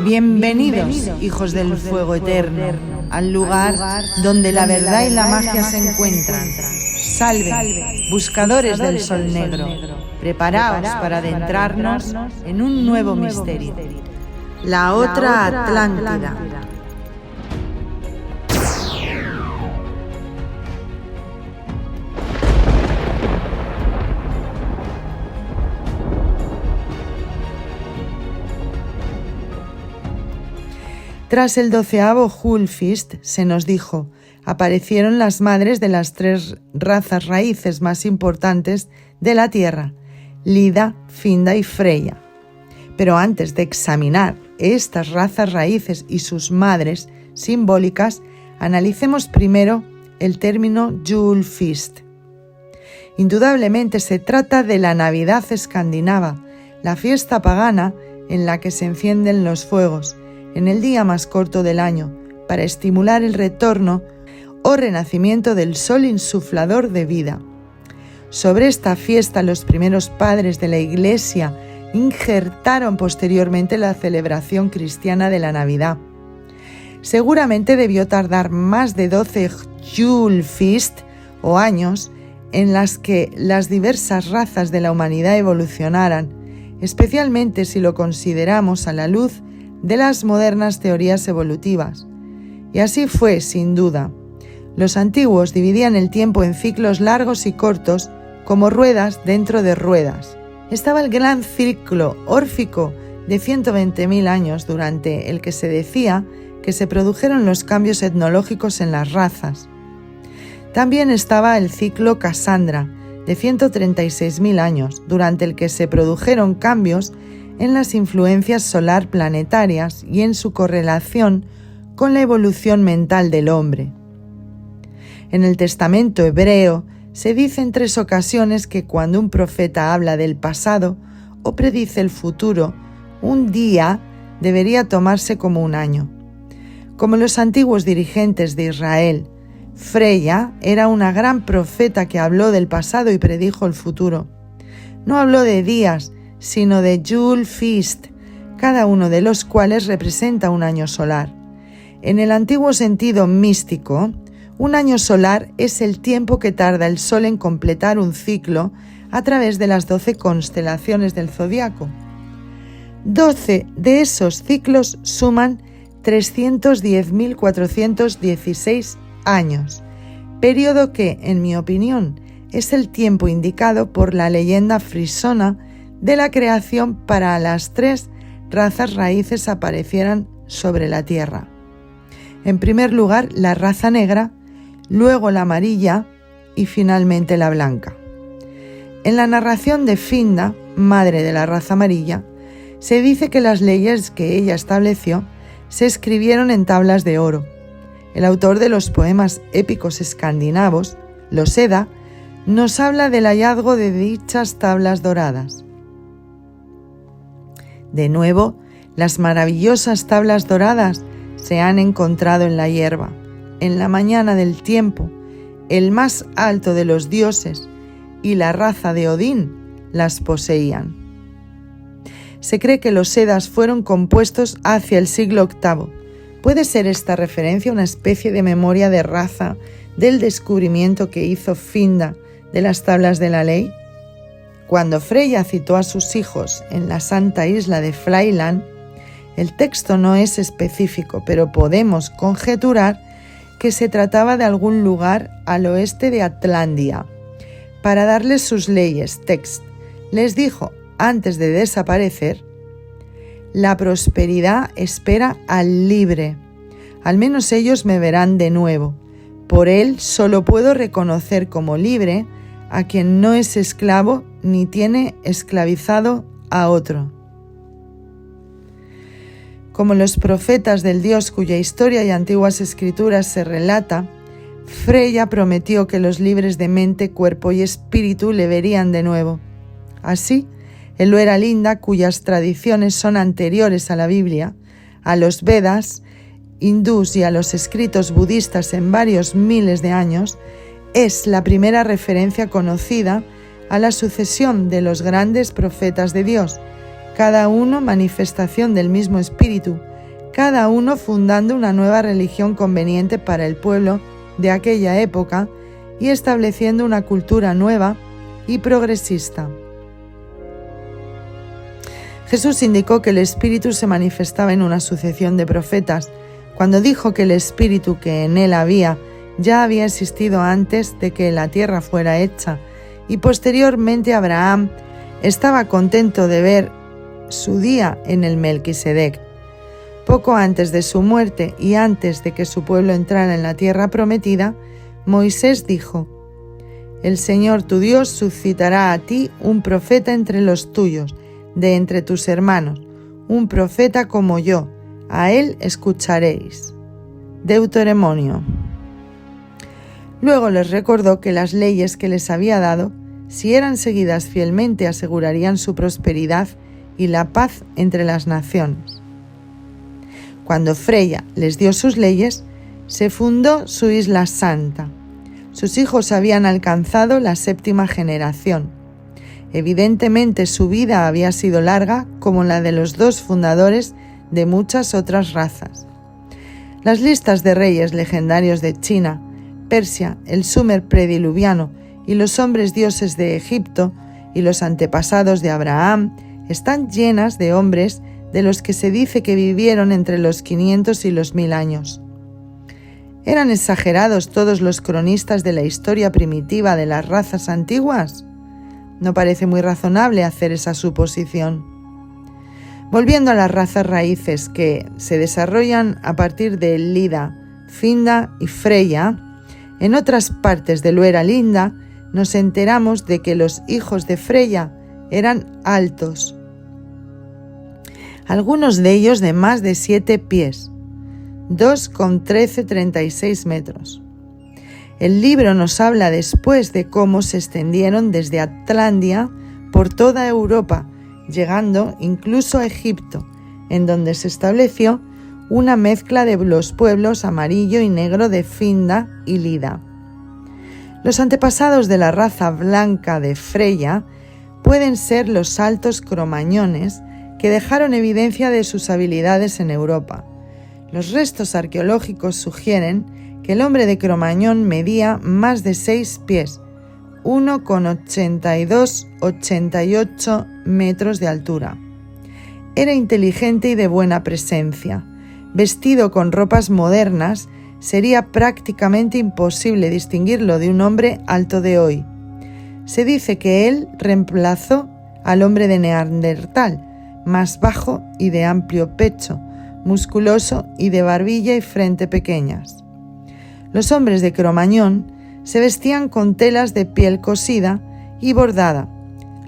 Bienvenidos, hijos del fuego eterno, al lugar donde la verdad y la magia se encuentran. Salve, buscadores del sol negro, preparaos para adentrarnos en un nuevo misterio. La otra Atlántida. Tras el 12º Yule Feast, se nos dijo, aparecieron las madres de las 3 razas raíces más importantes de la Tierra, Lida, Finda y Freya. Pero antes de examinar estas razas raíces y sus madres simbólicas, analicemos primero el término Yule Feast. Indudablemente se trata de la Navidad escandinava, la fiesta pagana en la que se encienden los fuegos, en el día más corto del año, para estimular el retorno o renacimiento del sol insuflador de vida. Sobre esta fiesta los primeros padres de la Iglesia injertaron posteriormente la celebración cristiana de la Navidad. Seguramente debió tardar más de 12 Yule Feast o años en las que las diversas razas de la humanidad evolucionaran, especialmente si lo consideramos a la luz de las modernas teorías evolutivas. Y así fue, sin duda. Los antiguos dividían el tiempo en ciclos largos y cortos, como ruedas dentro de ruedas. Estaba el gran ciclo órfico de 120.000 años, durante el que se decía que se produjeron los cambios etnológicos en las razas. También estaba el ciclo Casandra, de 136.000 años, durante el que se produjeron cambios en las influencias solar planetarias y en su correlación con la evolución mental del hombre. En el Testamento hebreo se dice en 3 ocasiones que cuando un profeta habla del pasado o predice el futuro, un día debería tomarse como un año. Como los antiguos dirigentes de Israel, Freya era una gran profeta que habló del pasado y predijo el futuro. No habló de días, sino de Yule Feast, cada uno de los cuales representa un año solar. En el antiguo sentido místico, un año solar es el tiempo que tarda el Sol en completar un ciclo a través de las 12 constelaciones del zodiaco. 12 de esos ciclos suman 310.416 años, periodo que, en mi opinión, es el tiempo indicado por la leyenda frisona de la creación para las 3 razas raíces aparecieran sobre la tierra. En primer lugar, la raza negra, luego la amarilla y finalmente la blanca. En la narración de Finda, madre de la raza amarilla, se dice que las leyes que ella estableció se escribieron en tablas de oro. El autor de los poemas épicos escandinavos, los Edda, nos habla del hallazgo de dichas tablas doradas. De nuevo, las maravillosas tablas doradas se han encontrado en la hierba, en la mañana del tiempo, el más alto de los dioses y la raza de Odín las poseían. Se cree que los Eddas fueron compuestos hacia el siglo VIII. ¿Puede ser esta referencia una especie de memoria de raza del descubrimiento que hizo Finda de las tablas de la ley? Cuando Freya citó a sus hijos en la santa isla de Flayland, el texto no es específico, pero podemos conjeturar que se trataba de algún lugar al oeste de Atlandia. Para darles sus leyes, les dijo, antes de desaparecer, la prosperidad espera al libre. Al menos ellos me verán de nuevo. Por él solo puedo reconocer como libre a quien no es esclavo ni tiene esclavizado a otro. Como los profetas del dios cuya historia y antiguas escrituras se relata, Freya prometió que los libres de mente, cuerpo y espíritu le verían de nuevo. Así, Eluera Linda, cuyas tradiciones son anteriores a la Biblia, a los Vedas hindús y a los escritos budistas en varios miles de años, es la primera referencia conocida a la sucesión de los grandes profetas de Dios, cada uno manifestación del mismo espíritu, cada uno fundando una nueva religión conveniente para el pueblo de aquella época y estableciendo una cultura nueva y progresista. Jesús indicó que el Espíritu se manifestaba en una sucesión de profetas, cuando dijo que el Espíritu que en él había ya había existido antes de que la tierra fuera hecha, y posteriormente Abraham estaba contento de ver su día en el Melquisedec. Poco antes de su muerte y antes de que su pueblo entrara en la tierra prometida, Moisés dijo: «El Señor tu Dios suscitará a ti un profeta entre los tuyos, de entre tus hermanos, un profeta como yo, a él escucharéis». Deuteronomio. Luego les recordó que las leyes que les había dado, si eran seguidas fielmente, asegurarían su prosperidad y la paz entre las naciones. Cuando Freya les dio sus leyes, se fundó su isla santa. Sus hijos habían alcanzado la 7ª generación. Evidentemente su vida había sido larga como la de los 2 fundadores de muchas otras razas. Las listas de reyes legendarios de China, Persia, el Sumer prediluviano y los hombres dioses de Egipto y los antepasados de Abraham están llenas de hombres de los que se dice que vivieron entre los 500 y los 1000 años. ¿Eran exagerados todos los cronistas de la historia primitiva de las razas antiguas? No parece muy razonable hacer esa suposición. Volviendo a las razas raíces que se desarrollan a partir de Lida, Finda y Freya, en otras partes de Luera Linda nos enteramos de que los hijos de Freya eran altos, algunos de ellos de más de 7 pies, 2,1336 metros. El libro nos habla después de cómo se extendieron desde Atlantia por toda Europa, llegando incluso a Egipto, en donde se estableció una mezcla de los pueblos amarillo y negro de Finda y Lida. Los antepasados de la raza blanca de Freya pueden ser los altos cromañones que dejaron evidencia de sus habilidades en Europa. Los restos arqueológicos sugieren que el hombre de Cromañón medía más de 6 pies, 1,88 metros de altura. Era inteligente y de buena presencia. Vestido con ropas modernas, sería prácticamente imposible distinguirlo de un hombre alto de hoy. Se dice que él reemplazó al hombre de Neandertal, más bajo y de amplio pecho, musculoso y de barbilla y frente pequeñas. Los hombres de Cromañón se vestían con telas de piel cosida y bordada.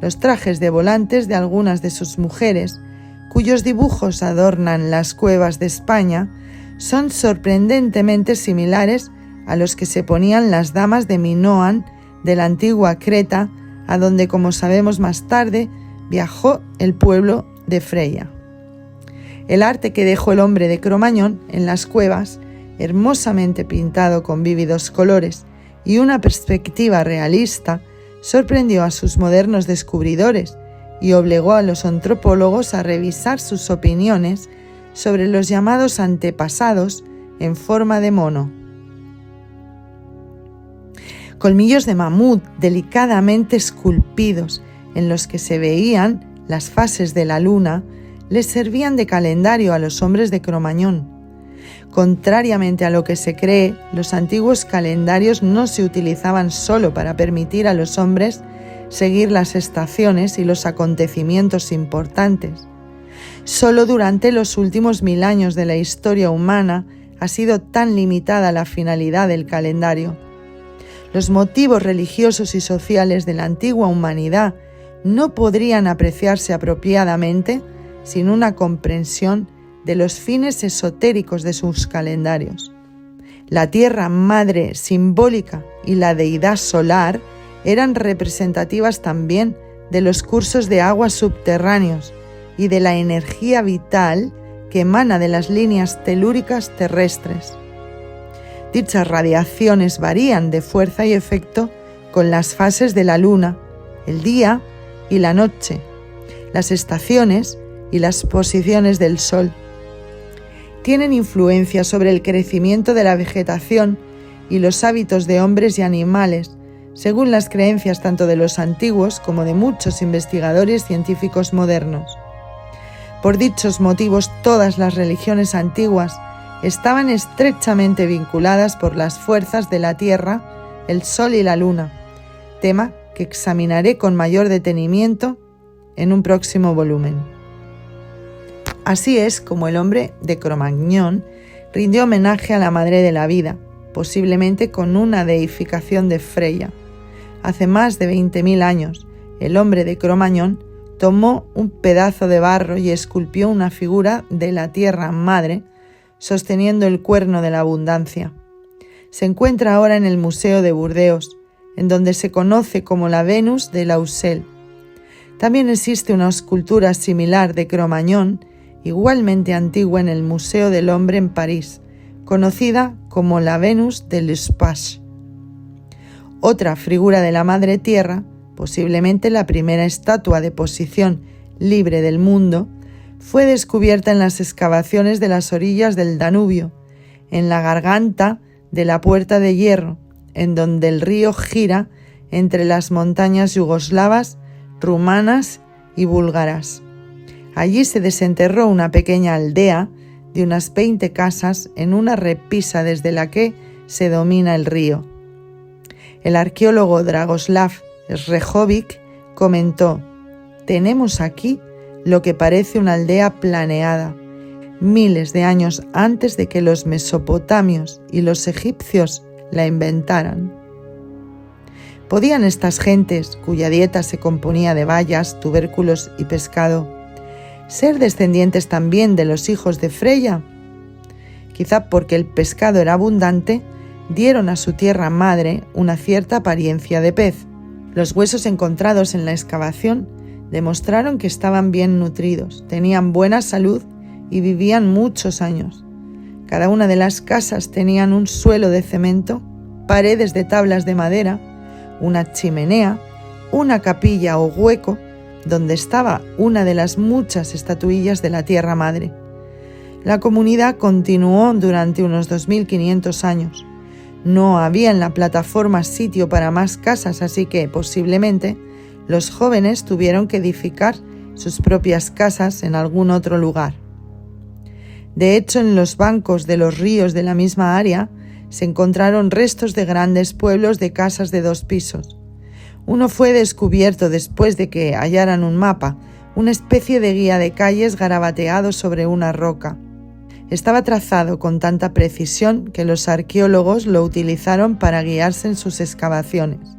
Los trajes de volantes de algunas de sus mujeres, cuyos dibujos adornan las cuevas de España, son sorprendentemente similares a los que se ponían las damas de Minoan de la antigua Creta, a donde, como sabemos más tarde, viajó el pueblo de Freya. El arte que dejó el hombre de Cromañón en las cuevas, hermosamente pintado con vívidos colores y una perspectiva realista, sorprendió a sus modernos descubridores y obligó a los antropólogos a revisar sus opiniones sobre los llamados antepasados en forma de mono. Colmillos de mamut delicadamente esculpidos en los que se veían las fases de la luna les servían de calendario a los hombres de Cromañón. Contrariamente a lo que se cree, los antiguos calendarios no se utilizaban solo para permitir a los hombres seguir las estaciones y los acontecimientos importantes. Solo durante los últimos 1000 años de la historia humana ha sido tan limitada la finalidad del calendario. Los motivos religiosos y sociales de la antigua humanidad no podrían apreciarse apropiadamente sin una comprensión de los fines esotéricos de sus calendarios. La Tierra Madre simbólica y la deidad solar eran representativas también de los cursos de agua subterráneos y de la energía vital que emana de las líneas telúricas terrestres. Dichas radiaciones varían de fuerza y efecto con las fases de la luna, el día y la noche, las estaciones y las posiciones del sol. tienen influencia sobre el crecimiento de la vegetación y los hábitos de hombres y animales, según las creencias tanto de los antiguos como de muchos investigadores científicos modernos. Por dichos motivos, todas las religiones antiguas estaban estrechamente vinculadas por las fuerzas de la Tierra, el Sol y la Luna, tema que examinaré con mayor detenimiento en un próximo volumen. Así es como el hombre de Cro-Magnon rindió homenaje a la Madre de la Vida, posiblemente con una deificación de Freya. Hace más de 20.000 años, el hombre de Cro-Magnon tomó un pedazo de barro y esculpió una figura de la Tierra Madre, sosteniendo el cuerno de la abundancia. Se encuentra ahora en el Museo de Burdeos, en donde se conoce como la Venus de Lausel. También existe una escultura similar de Cro-Magnon, igualmente antigua, en el Museo del Hombre en París, conocida como la Venus de l'Espace. Otra figura de la Madre Tierra, posiblemente la primera estatua de posición libre del mundo, fue descubierta en las excavaciones de las orillas del Danubio, en la garganta de la Puerta de Hierro, en donde el río gira entre las montañas yugoslavas, rumanas y búlgaras. Allí se desenterró una pequeña aldea de unas 20 casas en una repisa desde la que se domina el río. El arqueólogo Dragoslav Srejovic comentó: «Tenemos aquí lo que parece una aldea planeada, miles de años antes de que los mesopotamios y los egipcios la inventaran». ¿Podían estas gentes, cuya dieta se componía de bayas, tubérculos y pescado, ser descendientes también de los hijos de Freya? Quizá porque el pescado era abundante, dieron a su tierra madre una cierta apariencia de pez. Los huesos encontrados en la excavación demostraron que estaban bien nutridos, tenían buena salud y vivían muchos años. Cada una de las casas tenían un suelo de cemento, paredes de tablas de madera, una chimenea, una capilla o hueco donde estaba una de las muchas estatuillas de la Tierra Madre. La comunidad continuó durante unos 2500 años. No había en la plataforma sitio para más casas, así que, posiblemente, los jóvenes tuvieron que edificar sus propias casas en algún otro lugar. De hecho, en los bancos de los ríos de la misma área se encontraron restos de grandes pueblos de casas de 2 pisos. Uno fue descubierto después de que hallaran un mapa, una especie de guía de calles garabateado sobre una roca. Estaba trazado con tanta precisión que los arqueólogos lo utilizaron para guiarse en sus excavaciones.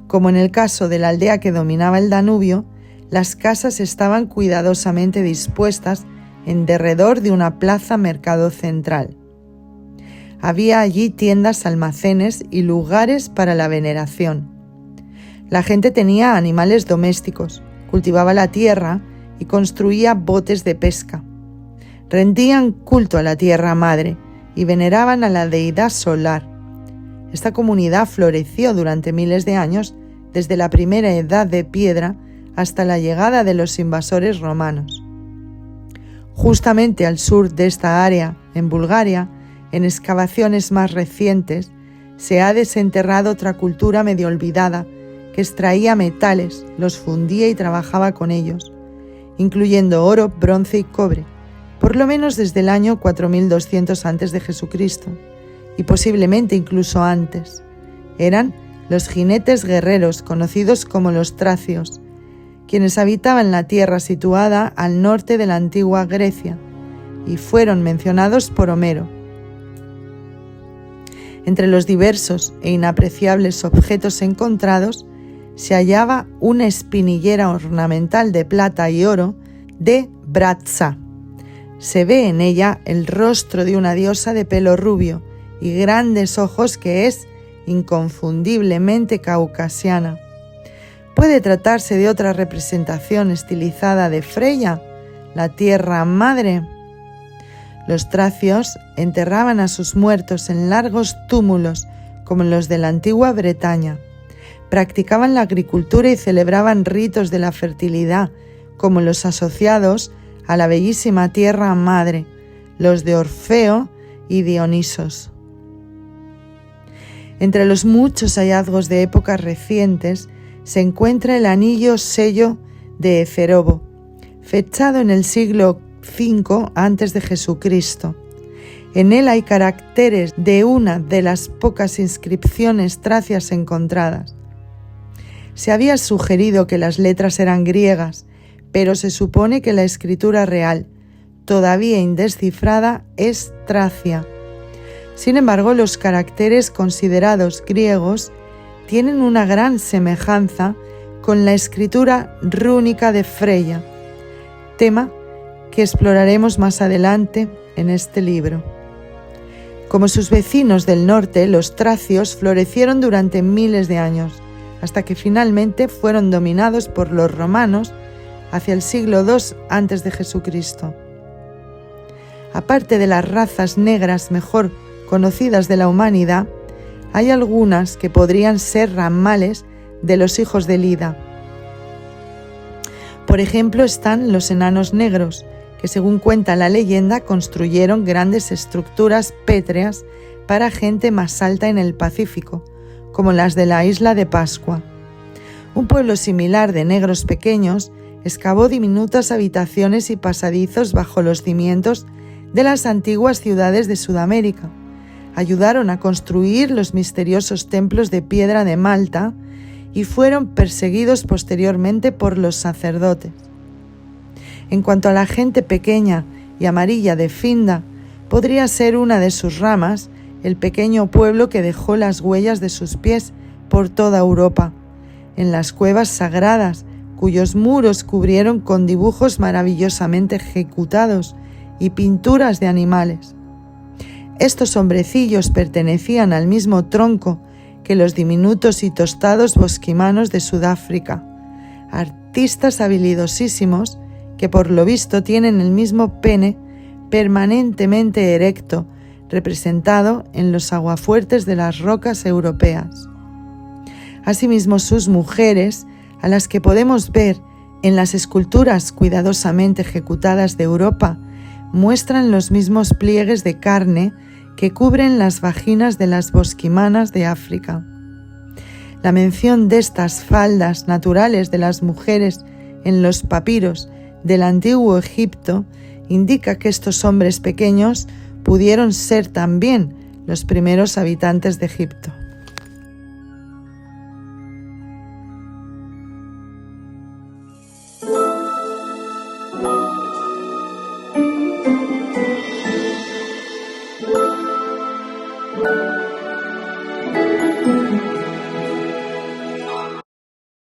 Como en el caso de la aldea que dominaba el Danubio, las casas estaban cuidadosamente dispuestas en derredor de una plaza mercado central. Había allí tiendas, almacenes y lugares para la veneración. La gente tenía animales domésticos, cultivaba la tierra y construía botes de pesca. Rendían culto a la Tierra Madre y veneraban a la deidad solar. Esta comunidad floreció durante miles de años, desde la primera edad de piedra hasta la llegada de los invasores romanos. Justamente al sur de esta área, en Bulgaria, en excavaciones más recientes, se ha desenterrado otra cultura medio olvidada que extraía metales, los fundía y trabajaba con ellos, incluyendo oro, bronce y cobre, por lo menos desde el año 4200 a.C. y posiblemente incluso antes. Eran los jinetes guerreros conocidos como los tracios, quienes habitaban la tierra situada al norte de la antigua Grecia y fueron mencionados por Homero. Entre los diversos e inapreciables objetos encontrados se hallaba una espinillera ornamental de plata y oro de Bratza. Se ve en ella el rostro de una diosa de pelo rubio y grandes ojos que es inconfundiblemente caucasiana. ¿Puede tratarse de otra representación estilizada de Freya, la Tierra Madre? Los tracios enterraban a sus muertos en largos túmulos como los de la antigua Bretaña. Practicaban la agricultura y celebraban ritos de la fertilidad como los asociados a la bellísima Tierra Madre, los de Orfeo y Dionisos. Entre los muchos hallazgos de épocas recientes se encuentra el anillo sello de Eferobo, fechado en el siglo V antes de Jesucristo. En él hay caracteres de una de las pocas inscripciones tracias encontradas. Se había sugerido que las letras eran griegas, pero se supone que la escritura real, todavía indescifrada, es tracia. Sin embargo, los caracteres considerados griegos tienen una gran semejanza con la escritura rúnica de Freya, tema que exploraremos más adelante en este libro. Como sus vecinos del norte, los tracios florecieron durante miles de años, hasta que finalmente fueron dominados por los romanos hacia el siglo II antes de Jesucristo. Aparte de las razas negras mejor conocidas de la humanidad, hay algunas que podrían ser ramales de los hijos de Lida. Por ejemplo, están los enanos negros, que según cuenta la leyenda construyeron grandes estructuras pétreas para gente más alta en el Pacífico, como las de la isla de Pascua. Un pueblo similar de negros pequeños excavó diminutas habitaciones y pasadizos bajo los cimientos de las antiguas ciudades de Sudamérica. Ayudaron a construir los misteriosos templos de piedra de Malta y fueron perseguidos posteriormente por los sacerdotes. En cuanto a la gente pequeña y amarilla de Finda, podría ser una de sus ramas el pequeño pueblo que dejó las huellas de sus pies por toda Europa, en las cuevas sagradas, cuyos muros cubrieron con dibujos maravillosamente ejecutados y pinturas de animales. Estos hombrecillos pertenecían al mismo tronco que los diminutos y tostados bosquimanos de Sudáfrica, artistas habilidosísimos que por lo visto tienen el mismo pene permanentemente erecto, representado en los aguafuertes de las rocas europeas. Asimismo, sus mujeres, a las que podemos ver en las esculturas cuidadosamente ejecutadas de Europa, muestran los mismos pliegues de carne que cubren las vaginas de las bosquimanas de África. La mención de estas faldas naturales de las mujeres en los papiros del antiguo Egipto indica que estos hombres pequeños pudieron ser también los primeros habitantes de Egipto.